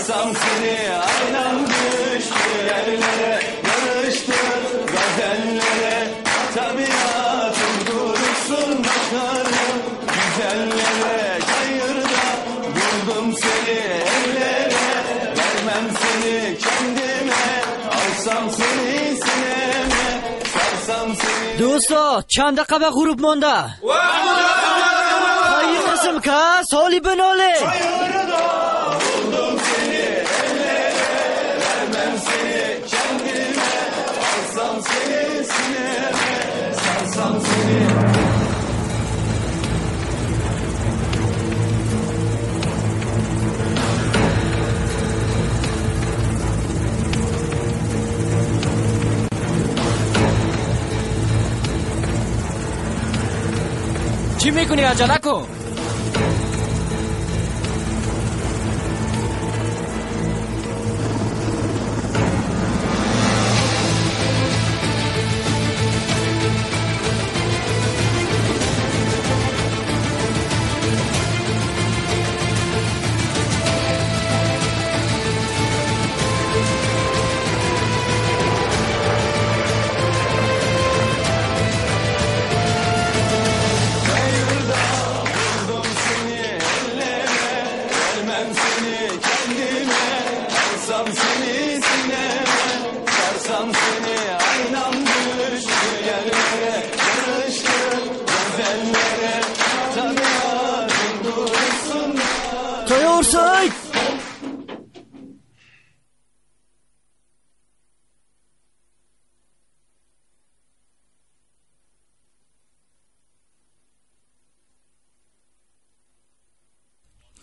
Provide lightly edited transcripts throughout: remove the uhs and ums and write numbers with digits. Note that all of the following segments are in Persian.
sarsam seni aynam düştü yerlere, yarıştır gazellere, tabiatım durursun bakarım güzellere, çayırda buldum seni ellere, vermem seni kendime, alsam seni sineme, sarsam seni. دوستا چند دقیقه غروب مونده. خواهی قسم که سالی بناله. Buldum seni ellere, vermem seni kendime, alsam seni sineme, sarsam seni. چی میکنی عجله کن؟ Sarsam seni sineme, sarsam seni aynam düştü yerlere, yarıştır gözellere, tabiatım durursun. Tayyorsun.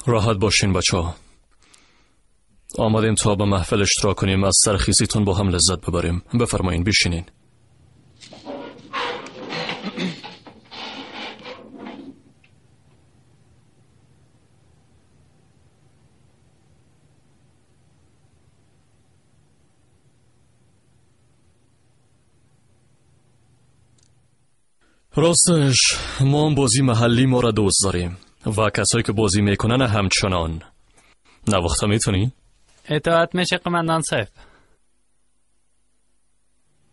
راحت باشین بچه‌ها. آمدیم تا به محفل اشتراک کنیم، از سرخیزیتون با هم لذت ببریم. بفرمایین بشینین. راستش ما هم بازی محلی ما را دوست داریم و کسایی که بازی میکنن همچنان. نواخته میتونی؟ اطاعت میشه قماندان صاحب.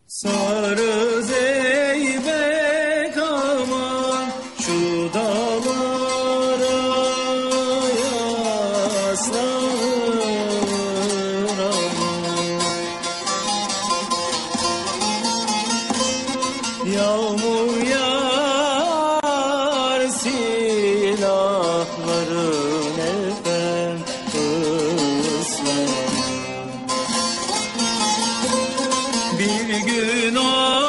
Sarı zeybek aman şu dağlara yaslanır aman. Yağmur yağar silahların efendim ıslar. Bir gün o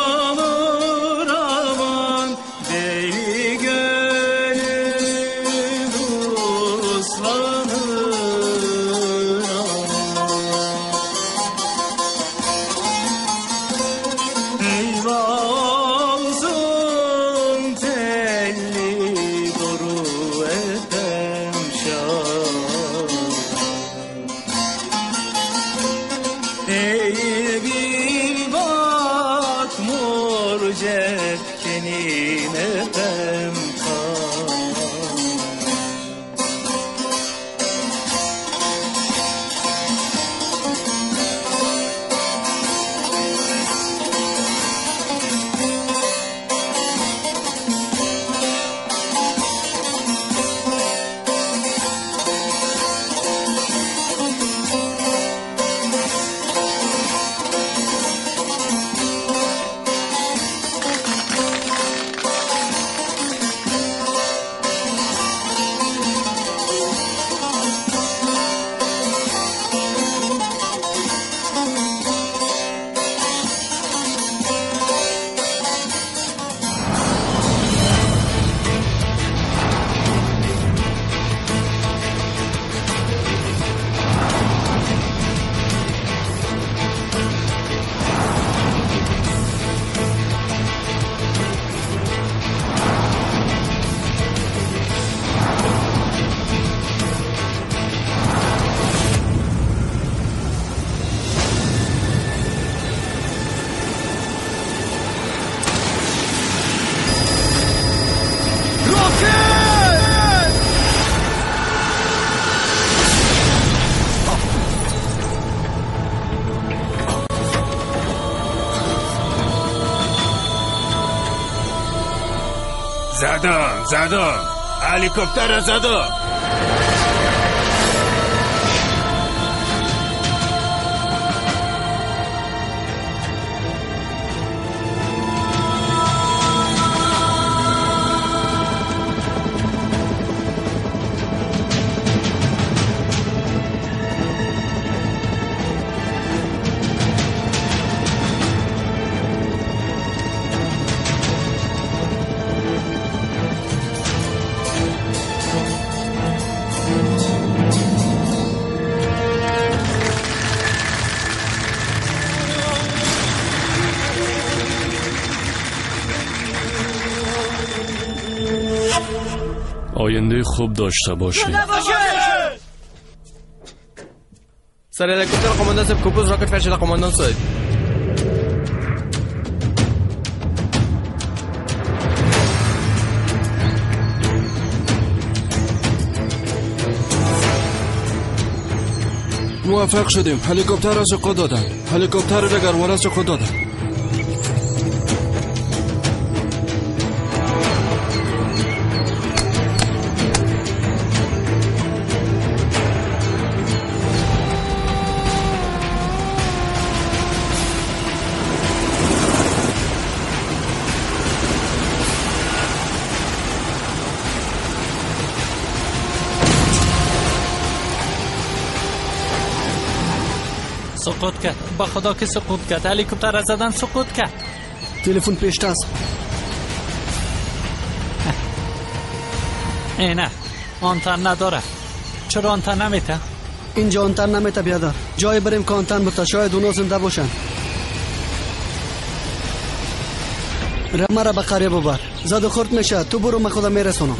زدم هلیکوپتر زدم. آینده خوب داشته باشید. سر هلیکوپتر قماندان صاحب کوپوز راکت فر شده قماندان صاحب. موفق شدیم. هلیکوپتر را سقوط دادن. هلیکوپتر دگروار سقوط دادن. سقوط کرد. با خدا که سقوط کرد. هلیکوپتر از زدن سقوط کرد. تلفن پیشت است. نه آنتن نداره. چرا آنتن نمیته؟ اینجا آنتن نمیته بیادر. جای بریم که آنتن بتا. شاید اونا زنده باشن. مرا به قریه ببر. زد و خورد میشه. تو برو من خودم میرسونم.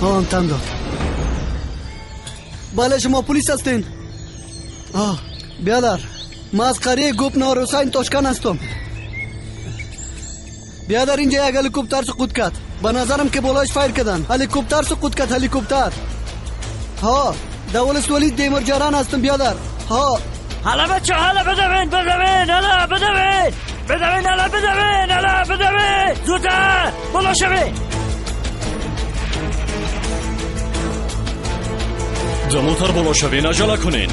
آنتن داد. بله شما پلیس هستین؟ بیادر ما از قریه گوپنار حسین تاشکن هستم. بیادر اینجا یک هلیکوپتر سقوط کرد. به نظرم که بالایش فایر کردن. هلیکوپتر سقوط کرد. هلیکوپتر. دولت ولید دیمر جران هستم بیادر. حالا بچه حالا بدوین حالا بدوین زودتر بالا شوید. زموتر بالا شوین. عجله کنین.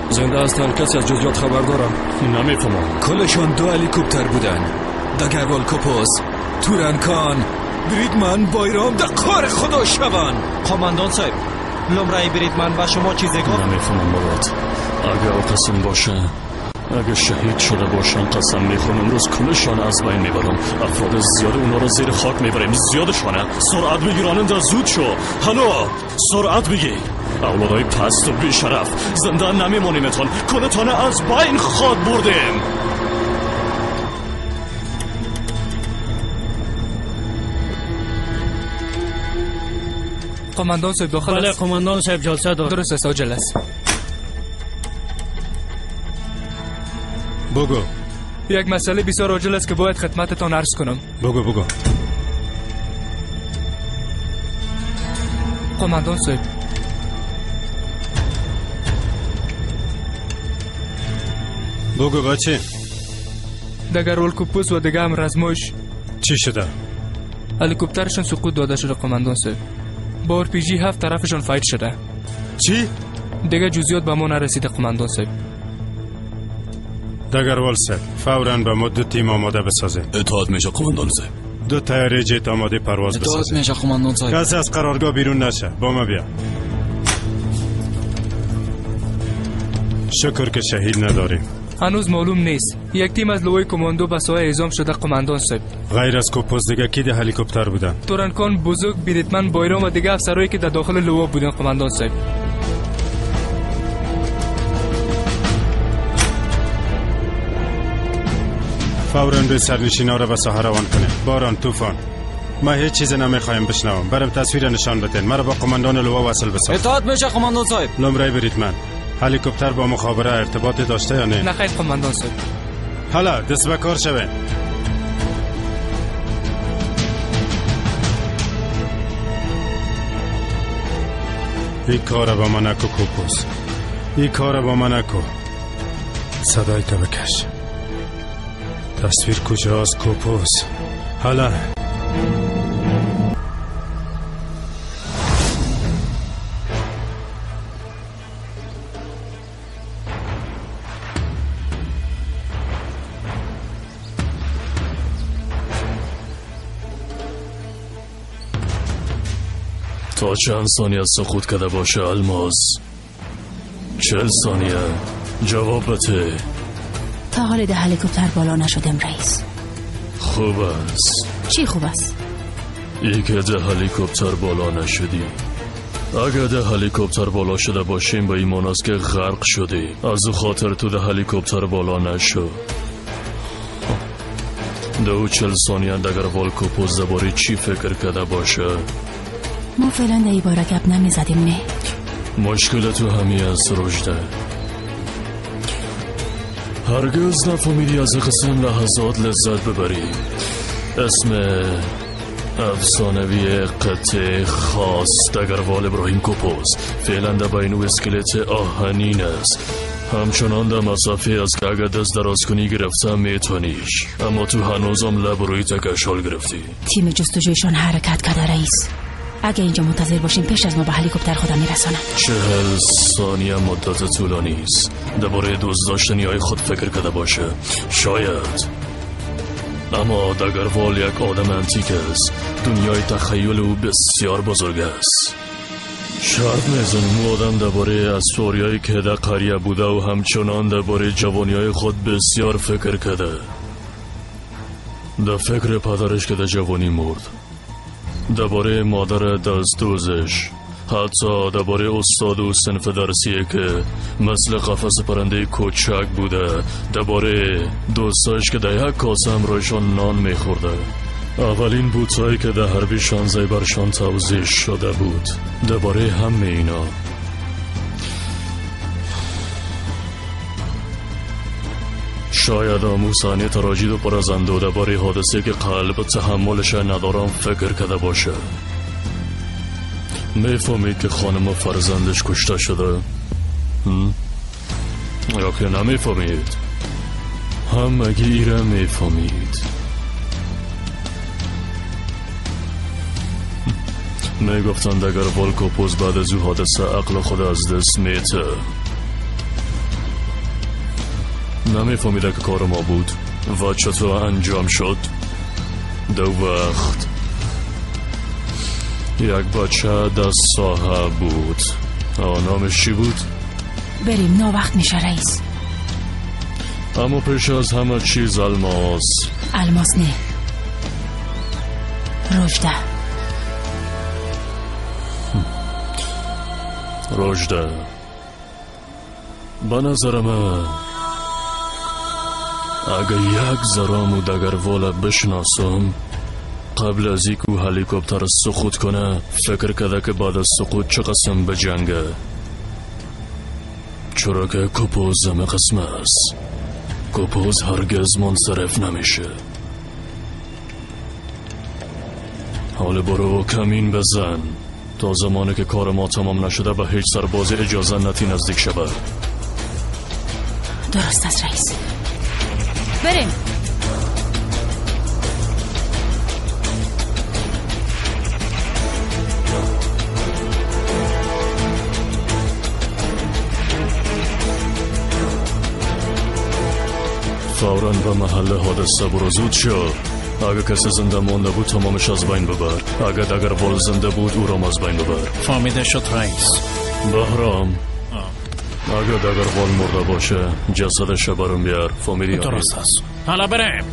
زنده هستن؟ کسی از جزئیات خبر دارم؟ نمیفهمم. کلشان 2 هلیکوپتر بودن. دگروال کوپوس، تورنکان، بریدمن، بایرام در کار خدا شوان. قماندان صاحب لمرای بریدمن و شما چیزی گفت؟ نمیفهمم مراد. اگه قسم باشه، اگه شهید شده باشن قسم میخورم امروز کلشان از بین میبرم. افراد زیاد اونا رو زیر خاک میبریم. زیادشانه. سرعت بگیراننده زود شو. هلو سرعت بگیر. اولادای پست و بیشرف زنده نمیمونیمتون. کلتانه از بین خود بردیم. قماندان صاحب داخل بله است. قماندان صاحب جلسه دار. درست است عاجل است. بگو. یک مسئله بسیار عاجل است که باید خدمتتان عرض کنم. بگو. قماندان صاحب بگو بچه. دگروال کوپوس و دیگه هم رزموش چی شده؟ هلیکوپترشون سقوط داده شده قماندان صاحب. با RPG 7 طرفشون فایر شده. چی؟ دیگه جزئیات به ما نرسیده قماندان صاحب. دگروال صاحب فوراً به ما 2 تیم آماده بسازه. اطاعت میشه قماندان صاحب. 2 طیاره جت آماده پرواز بسازه. میشه قماندان صاحب. کسی از قرارگاه بیرون نشه. با ما بیا. شکر که شهید نداریم. هنوز معلوم نیست. یک تیم از لوای کماندو به سایه اعزام شده قماندان صاحب. غیر از کوپوز دیگه کی در هلیکوپتر بودن؟ تورنکان، بزرگ، بریتمن، بایرام و دیگه افسرهایی که در داخل لوا بودن قماندان صاحب. فوراً به سرنشینا را به ساحه روان کنه. باران، طوفان، ما هیچ چیز نمیخوایم بشنوم. برام تصویر نشان بدین. مرا با قماندان لوا وصل بساز. اطاعت میشه قماندان صاحب. نمره بریتمن، هلیکوپتر با مخابره ارتباط داشته یا نه؟ نه خیر قماندان صاحب. حالا دست به کار شوین. این کار با من نکو کوپوس. این کار با من نکو. صدای تو بکش. تصویر کجاست کوپوس؟ حالا تا چند ثانیه سقوط کرده باشه الماس؟ 40 ثانیه. جواب بده. تا حال ده هلیکوپتر بالا نشدم رئیس. خوب است. چی خوب است؟ ای که ده هلیکوپتر بالا نشدی. اگر ده هلیکوپتر بالا شده باشیم به ایمان است که غرق شدی. از او خاطر تو ده هلیکوپتر بالا نشو. 40 ثانیه اگر والکوپوز دباری چی فکر کرده باشه؟ ما فعلا ده ای باره گپ نمی زدیم نه. مشکل تو همی است رجده. هرگز نفهمیدی از قسم لحظات لذت ببری. اسم افسانوی قطع خاص دگروال ابراهیم کوپوز فعلا در بین او اسکلت آهنین است. همچنان در مسافه است که اگر دست دراز کنی گرفته میتونیش، اما تو هنوزم لب روی تکشال گرفتی. تیم جستجویشان حرکت کرده رئیس. اگه اینجا منتظر باشیم پیش از ما به هلیکوپتر خودم میرسانم. 40 ثانیه مدت طولانی است. درباره دزداشتنی های خود فکر کرده باشه. شاید، اما دگروال یک آدم انتیک است. دنیای تخیل او بسیار بزرگ است. شرط میزنیم او آدم درباره اسفاریایی که در قریه بوده و همچنان درباره جوانی های خود بسیار فکر کرده. در فکر پدرش که در جوانی مرد، درباره مادر دزدش، حتی درباره استاد و صنف درسیه که مثل قفس پرنده کوچک بوده، درباره دوستاش که در یک کاسه همراهشان نان میخورده، اولین بوتایی که در حربی 16 برشان توزیع شده بود. درباره همه اینا شاید آموزانی تراجید و پرزنده و درباره حادثه که قلب تحملش ندارم فکر کرده باشه. میفهمید که خانم و فرزندش کشته شده؟ یا که نمیفهمید؟ همگی ایره میفهمید. میگفتند اگر والکوپوز بعد از او حادثه عقل خود از دست میته. نمیفهمیده که کار ما بود و چطور انجام شد. دو وقت یک بچه در ساحه بود. نامش چی بود؟ بریم، نا وقت میشه رئیس. اما پیش از همه چیز الماس. الماس نه، رجده. رجده به نظر من اگه یک زرامو دگروال بشناسم، قبل از اینکه هلیکوپتر سقوط کنه فکر کرده که بعد از سقوط چه قسم به جنگه. چرا که کوپوز همه قسم است. کوپوز هرگز منصرف نمیشه. حالا برو کمین بزن تا زمانی که کار ما تمام نشده به هیچ سرباز اجازه نتی نزدیک شود. درست است رئیس. بریم. فوراً به محل حادثه برو، زود شو. اگه کسی زنده مانده بود تمامش از بین ببر. اگه دگروال زنده بود او را از بین ببر. فهمیده شد رئیس. بهرام اگه دگربال مرده باشه جسدش برام بیار. فهمیدی؟ درست است. حالا بریم.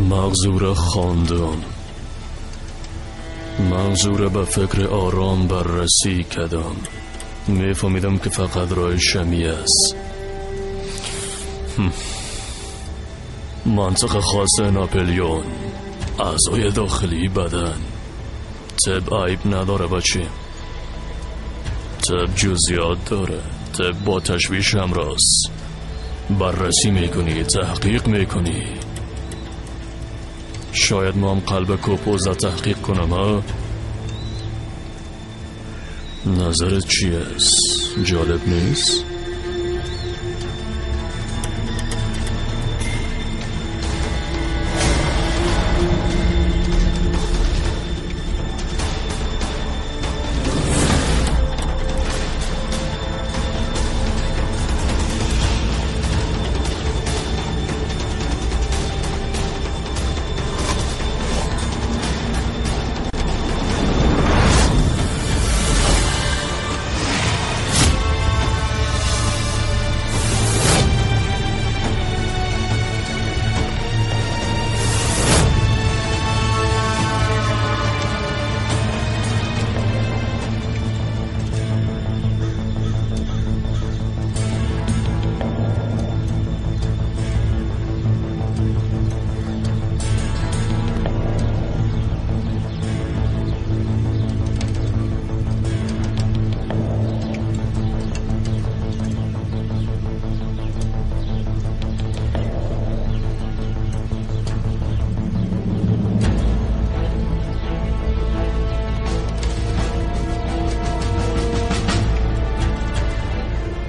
مغزور خواندم، مغزور به فکر آرام بررسی کردم. میفهمیدم که فقط راه شمی است. منطق خاص ناپلیون، اعضای داخلی بدن. طب عیب نداره بچه، طب جزئیات داره. طب با تشویش همراز. بررسی میکنی، تحقیق میکنی. شاید ما هم قلب کوپوز را تحقیق کنم ها؟ نظرت چی است؟ جالب نیست؟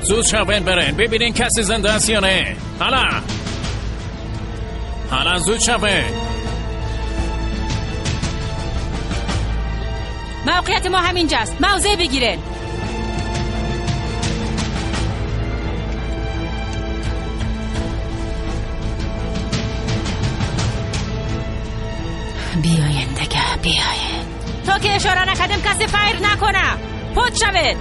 زود شوین برین ببینین کسی زنده است یا نه. حالا زود شوین. موقعیت ما همینجاست. موضع بگیرین. بیاین دیگه بیاین. تا که اشاره نکردم کسی فایر نکنه. پود شوید.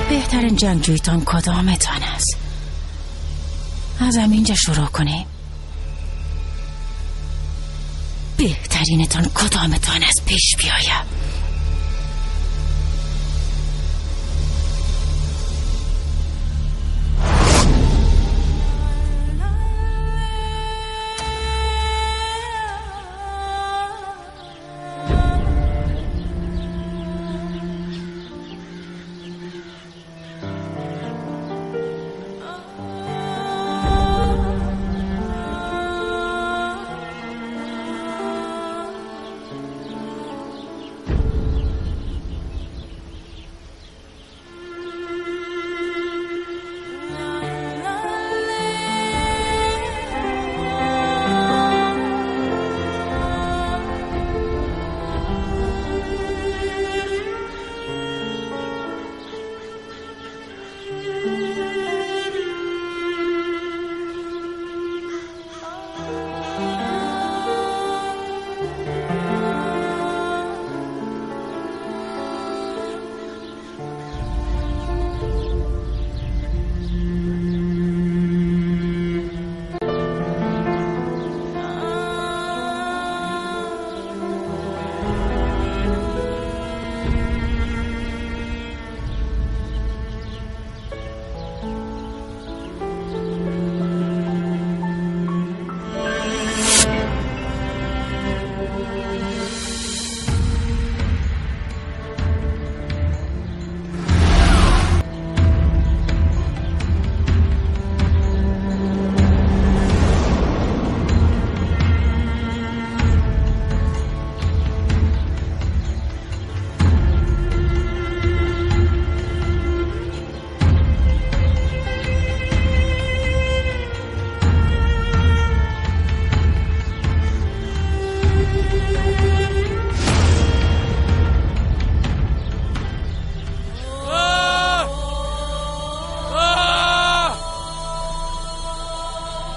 بهترین جنگجویتان کدامتان است؟ از همینجا شروع کنیم. بهترینتان کدامتان است؟ پیش بیایم.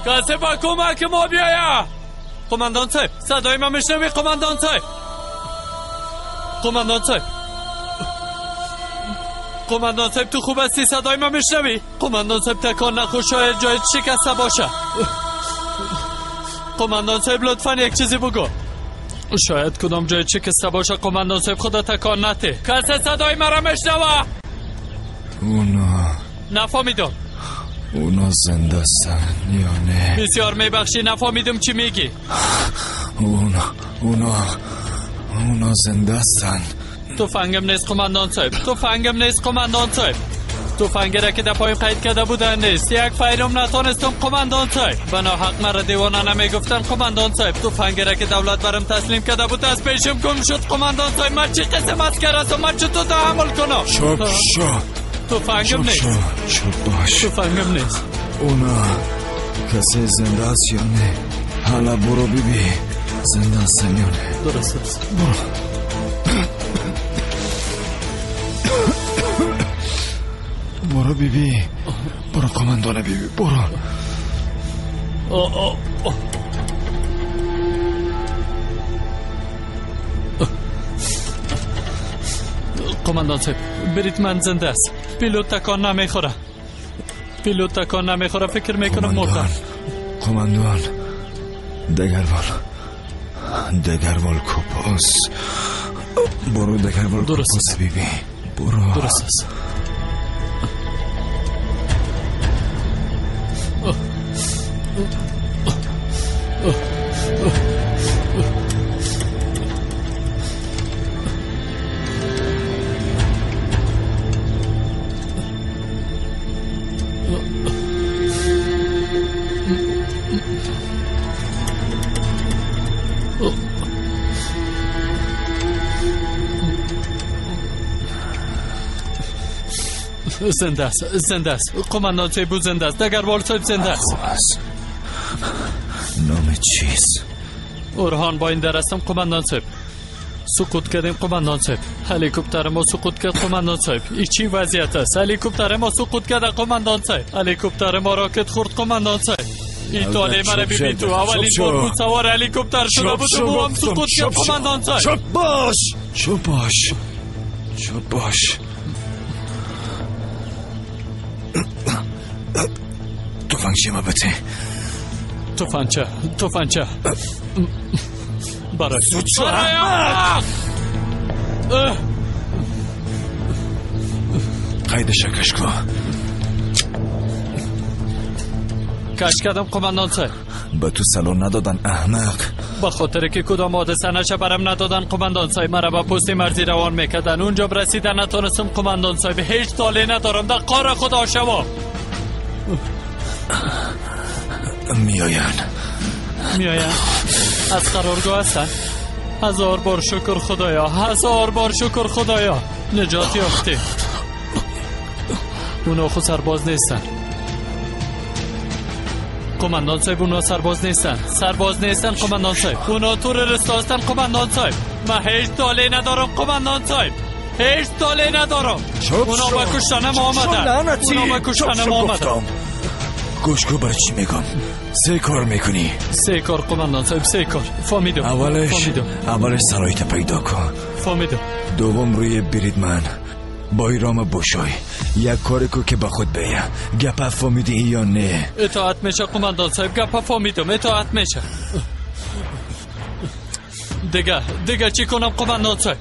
کسی با کمک ما بیاید. قماندان صاحب صدای ما میشنوی؟ قماندان صاحب، قماندان صاحب، قماندان صاحب تو خوب هستی؟ صدای ما میشنوی؟ قماندان صاحب تکان نخور، شاید جایت شکسته باشه. قماندان صاحب لطفا یک چیزی بگو. شاید کدام جای شکسته باشه. قماندان صاحب خدا تکان نته. کسی صدای مرا میشنوه؟ نفهمیدم. اونا زنده هستن یا نه؟ بسیار میبخشی نفهمیدم چی میگی. اونا زنده هستن. تفنگم نیست قماندان صاحب، تفنگم نیست قماندان صاحب. تفنگی را که در پایم قید کرده بودن نیست. یک فیرم نتانستم قماندان صاحب. بنا حق مرا دیوانه نمیگفتن قماندان صاحب. تفنگی را که دولت برم تسلیم کرده بود از پیشم گم شد قماندان صاحب. من چی قسم اسکر هستم؟ من چطور تحمل کنم؟ شو تفنگم نیست. باش. تفنگم نیست. اونا کسی زنده است یا نه؟ حالا برو ببین زنده هستن یا نه. درست است. برو ببین. برو قماندان ببین. برو. قماندان صاحب برید من زنده است. پیلوت تکان نمیخوره. پیلوت تکان نمیخوره. فکر میکنم مردم. قماندان دگروال کوپوس. برو دگروال کوپوس ببین. برو. درست است. زنده است. زنده است. قماندان صاحب زنده است. دگروال صاحب زنده است. نام چیست؟ اورهان با این در هستم قماندان صاحب. سقوط کردیم قماندان صاحب. هلیکوپتر ما سقوط کرد قماندان صاحب. این چی وضعیت است؟ هلیکوپتر ما سقوط کرد قماندان صاحب. هلیکوپتر ما راکت خورد قماندان صاحب. این طالع مرا ببین تو. اولین بار بود سوار هلیکوپتر شده بود و هم سقوط کرد قماندان صاحب. چوب باش. تفنگچه ما بته. تفنگچه برای قیدش کش کن. کش کردم قماندان صاحب. به تو سلام ندادن احمق. به خاطر که کدام حادثه نشه برم ندادن قماندان صاحب. مرا به پست مرزی روان میکردن. اونجا برسیدن نتونستم قماندان صاحب. هیچ طالع ندارم. در قار خدا شما میاین از قرارگاه هستن. هزار بار شکر خدایا. هزار بار شکر خدایا. نجات یافته. اونا خود سرباز نیستن قماندان صاحب. اونا سرباز نیستن قماندان صاحب. اونا تروریست هستن قماندان صاحب. من هیچ طالع ندارم قماندان صاحب. هیچ طالع ندارم. اونا با کشتن ما آمدن. گوش کو برای چی میگم؟ 3 کار میکنی. 3 کار قماندان صاحب. 3 کار. فهمیدم. اولش سرایت پیدا کن. فهمیدم. دوم روی بریدمن بایرام بوشوی. یک کاری کو که با خود بیا. گپا فهمیدی یا نه؟ اطاعت میشه قماندان صاحب. گپا فهمیدم. اطاعت میشه. دیگه چی کنم قماندان صاحب؟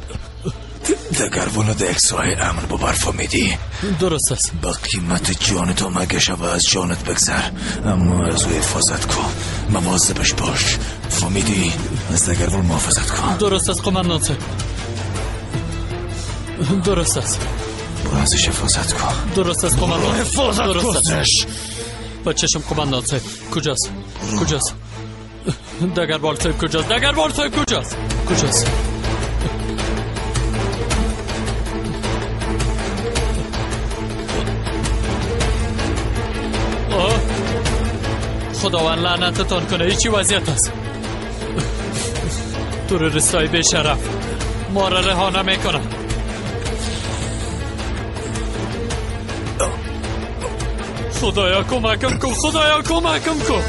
دگروالو ده اکسای امن ببر. فهمیدی؟ درست است. با قیمت جانتو مگه شو از جانت بگذر، اما از او حفاظت کن. مواظبش باش. فهمیدی؟ از دگروال محافظت کن. درست است قماندان صاحب. درست است. برو ازش حفاظت کن. درست است قماندان. حفاظت کنش. بچه‌شم قماندان صاحب. کجاست؟ دگروال صاحب کجاست؟ کجاست؟ خداوند لعنتتان کنه. ایچی وضعیت است؟ تروریستای بیشرف ما را رها نمیکنن. خدایا کمکم کن.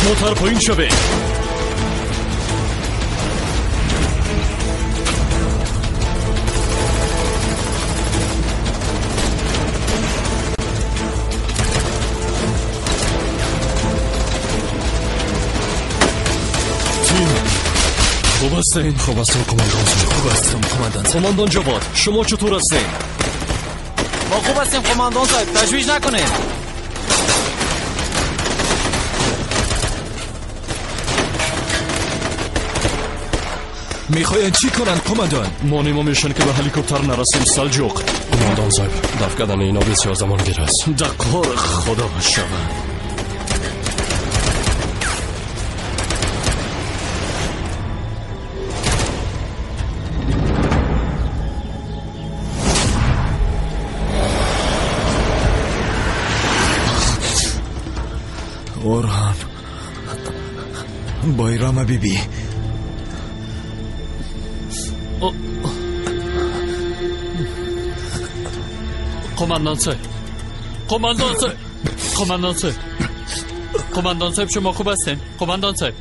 موتر پایین شوه. خوب هستین؟ خوب هستم کماندان. خوب هستم کماندان. کماندان جواد شما چطور هستین؟ ما خوب هستیم کماندان صاحب، تشویش نکنین. میخواین چی کنن کماندان؟ ما میشن که به هلیکوپتر نرسیم سلجوق. کماندان صاحب دفع کردن اینا بسیار زمان گیر است. در کار خدا شود. اورهان بایرام بیبی کماندان صاحب کماندان صاحب کماندان صاحب کماندان صاحب شما خوب هستین؟ کماندان صاحب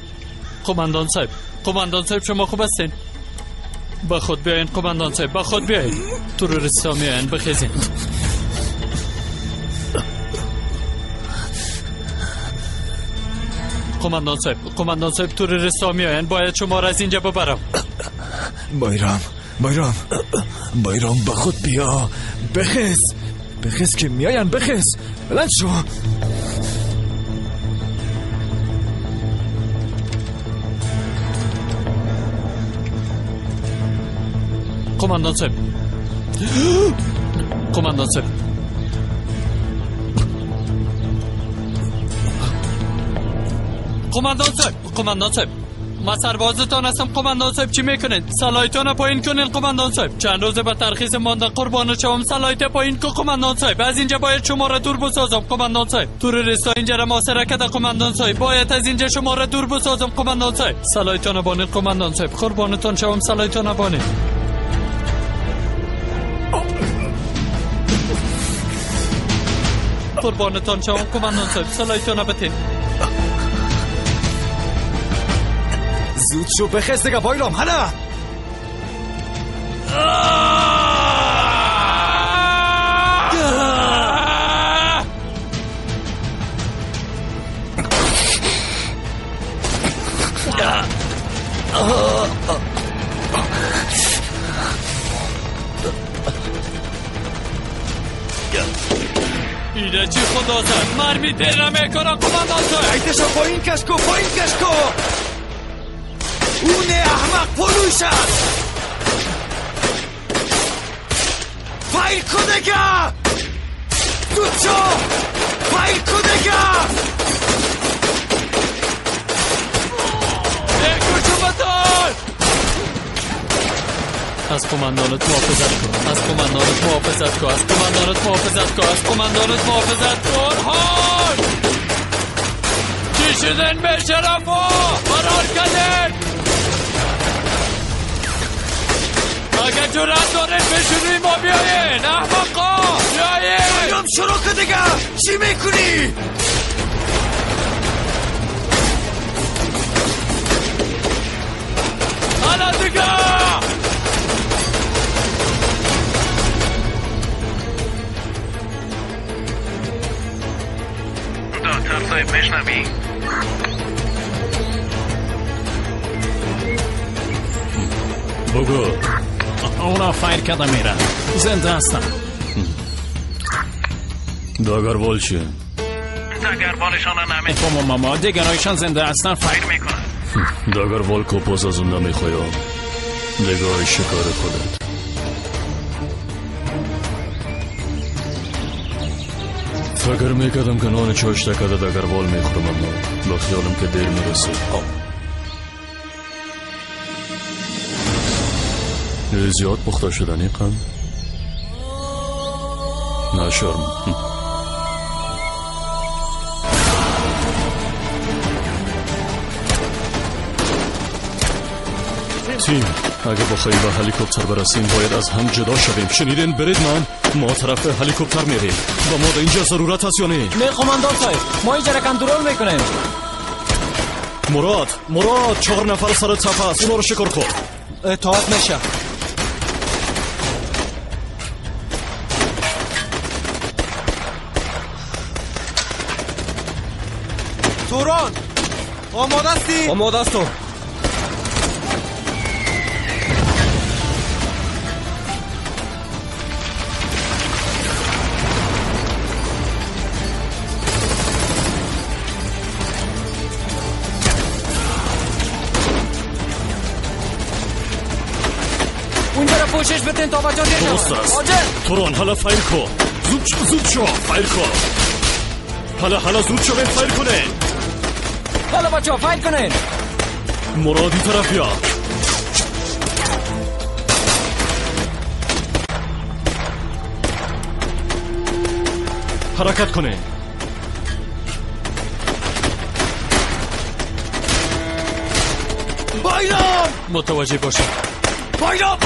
کماندان صاحب کماندان صاحب شما خوب هستین؟ با خود بیاین کماندان صاحب با خود بیاین. تروریستا میاین بخیزین. کماندان صاحب تروریستا میاین باید شما را از اینجا ببرم. بایرام با خود بیا. بخیز که میاین بخیز. بلند شو. کماندان صاحب کماندان صاحب کماندان صاحب ما سربازتان هستم کماندان صاحب. چی میکنین؟ سلایتان پایین کنین کماندان صاحب. چند روز به ترخیص مانده قربان شوم. سلایت پایین کو کماندان صاحب. از اینجا باید شما را دور بسازم کماندان صاحب. تروریستا اینجا را محاصره کرده کماندان صاحب. باید از اینجا شما را دور بسازم کماندان صاحب. سلایتان بانید کماندان صاحب. قربانتان شوم. سلایتان بانید. قربانتان شوم کماندان صاحب. سلایتان بتین. زود شو بخیز دیگه بایرام. حالا اینه چی خدا زد؟ مرمی دیر نمیکنم کماندان صاحب. ایتشو پایین کش کو. اونه احمق پلوش است. فایر کدگه دوچو فایر کدگه کجو بطار. از کماندانت محافظت کن. از کماندانت محافظت کن. از کماندانت محافظت کن. از کماندانت محافظت کن. هان چی شدن به شرفا؟ فرار کردن. اگه جرأت دارین بشین روی ما بیاین احمقا بیاین شروع که دیگه چی میکنی؟ حالا دیگه دکتر صاحب میشنوی؟ بگو اونا فایر کرده میرن زنده هستن داگروال چیه؟ دگربالشان نمی ماما دیگرایشان زنده هستن فایر میکنن داگروال کوپوز از اون نمیخوایم نگاه شکار خودت فکر میکردم که نان چاشت کده داگروال میخورم اما با خیالم که دیر میرسه زیاد پخته شدنی قم نه شرم تیم اگه بخوایم به هلیکوپتر برسیم باید از هم جدا شویم شنیدین برید من ما طرف هلیکوپتر میریم و ما اینجا ضرورت هست یا نه نه قماندان صاحب ما اینجا را کنترل میکنیم مراد 4 نفر سر صف است اونا رو شکار کن اطاعت میشه توران آماده هستی؟ آماده است تو اونجا را پوشش بتین تا بچه دیر درست است توران حالا فایر کن زود شو فایر کن حالا زود شو فایر کنه حالا بچه ها فایر کنین مرادی طرف بیا حرکت کنه بایرام متوجه باشه بایرام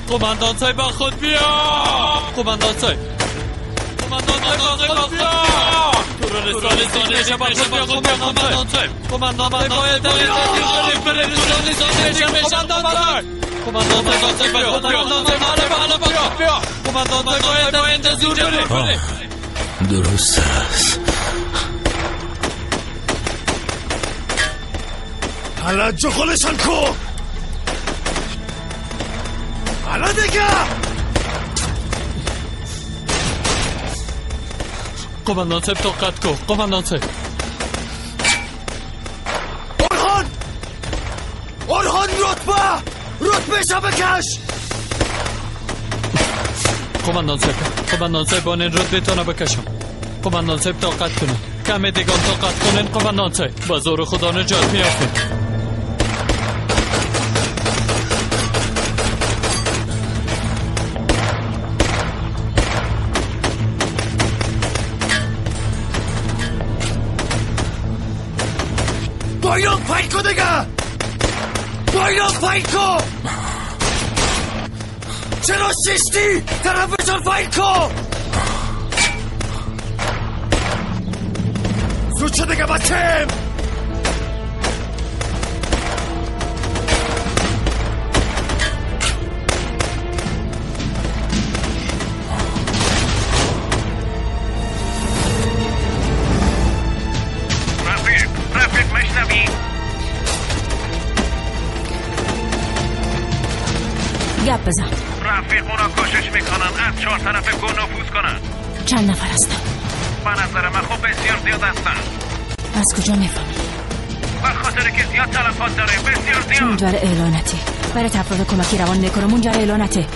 قماندان صاحب با خود بیا قماندان صاحب با خود بیا تو رو رسالی با خود بیا قماندان صاحب قماندان باید درست است حالا جغلشان کو حالا دیگه قماندان صاحب طاقت کو قماندان صاحب اورهان رتبه شو بکش قماندان صاحب بانین رتبه تانو بکشم قماندان صاحب طاقت کنن کم دیگان طاقت کنن قماندان صاحب با زور خدا نجات میافتیم بایرام فایت کو دیگه بایرام فایت کو چرا ششتی طرفشان فایت کو زود شو دیگه بچه رفیق مشنوی گپ بزن رفیق اونا کوشش میکنن از 4 طرف گو نفوذ کنن چند نفر هستن؟ به نظر من خب بسیار زیاد هستن از کجا میفهمی؟ و خاطر که زیاد تلفات داره، بسیار زیاد. منجر اعلانته برای افراد کمکی روان میکنه. منجر اعلانته.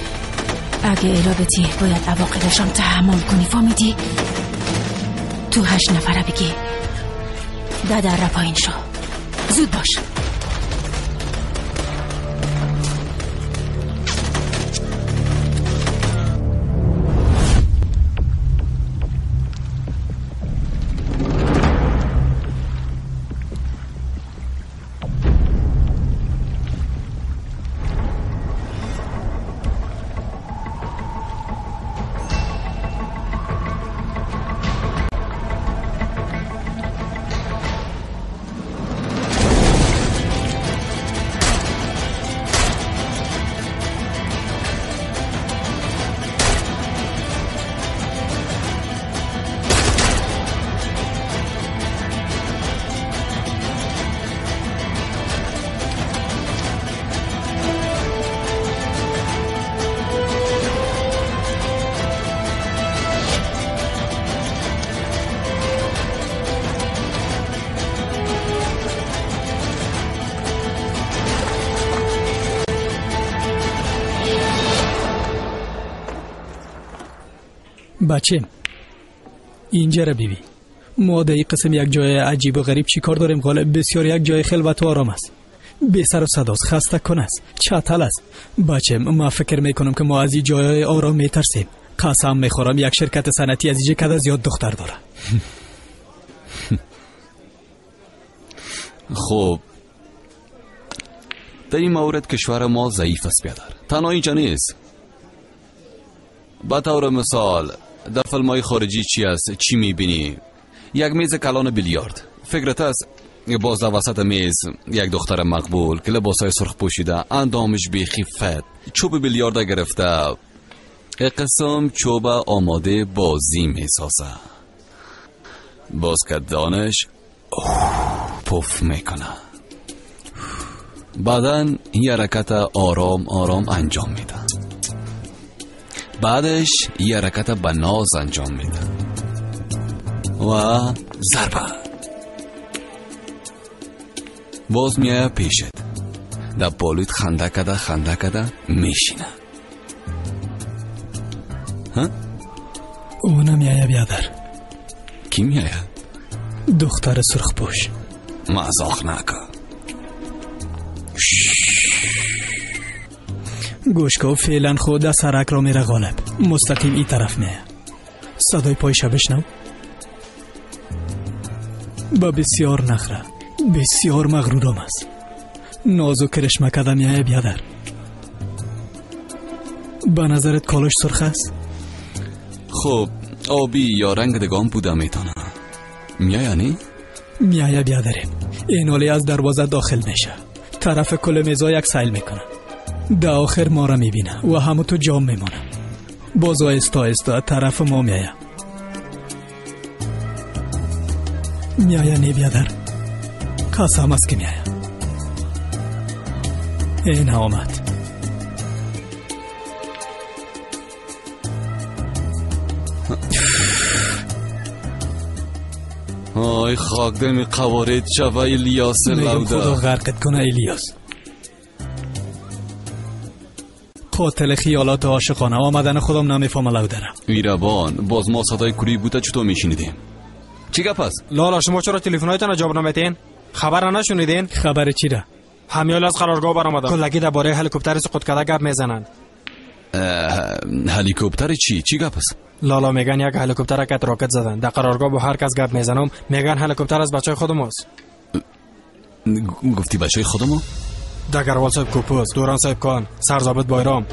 اگه اعلابتی باید عواقبشم تحمل کنی، فهمیدی؟ تو 8 نفره بگی 10 در پایین شو. زود باش. بچه اینجا را ببین. ما در این قسم یک جای عجیب و غریب چی کار داریم؟ غالب بسیار یک جای خلوت و آرام است، بی سر و صداست، خسته کن است، چتل است. بچه ما فکر میکنم که ما از این جای آرام میترسیم. قسم میخورم یک شرکت صنعتی از اینجا کده زیاد دختر داره. خب در این مورد کشور ما ضعیف است بیادر. تنها اینجا نیست. به طور مثال در فیلم‌های خارجی چی است؟ چی میبینی؟ یک میز کلان بیلیارد. فکرت است باز در وسط میز یک دختر مقبول که لباسای سرخ پوشیده، اندامش بیخیفت، چوب بیلیارد گرفته، قسم چوب آماده بازی میسازه. باز که دانش پف میکنه. بعدن این حرکت آرام آرام انجام میده. بعدش یه حرکت به ناز انجام میده و ضربه. باز میایه پیشت، در بالوت خنده کده میشینه. ها؟ او نمیایه بیادر. کی میایه؟ دختر سرخ پوش. مزاق نکن. گوشکو فعلا خود از سرک را میره. غالب مستقیم این طرف میه. صدای پایش بشنو. با بسیار نخره، بسیار مغرورم است. نازو کرشمه کده میه بیادر. به نظرت کالش سرخ است؟ خب آبی یا رنگ دگان بوده میتونه. میایه یعنی؟ میایه بیادریم. این حالی از دروازه داخل میشه، طرف کل میزا یک سیل میکنه، در آخر ما را میبینه و همه تو جام میمونه. باز آهسته طرف ما میایه. میایه نی بیادر؟ قسم است که میایه. این آمد. آی خاکدم قوارد شوه الیاس لوده. خدا غرقت کنه الیاس. قاتل خیالات عاشقانه. آمدن خودم نمیفهم لودرم. ویربان باز ما صدای کوری بوده چطور میشنیدیم؟ چی گپ است؟ لالا شما چرا تلفن‌هایتان جواب نمیدین؟ خبر نشنیدین؟ خبر چی را؟ همیال از قرارگاه برآمدن. کلگی درباره هلیکوپتر سقوط کرده گپ میزنن. هلیکوپتر چی گپ است؟ لالا میگن یک هلیکوپتر که راکت زدن. در قرارگاه با هر کس گپ میزنم میگن هلیکوپتر از بچهای خودماست. گفتی بچهای خودمو؟ دگروال صاحب کوپوس، دوران صاحب کان، سرزابط بایرام،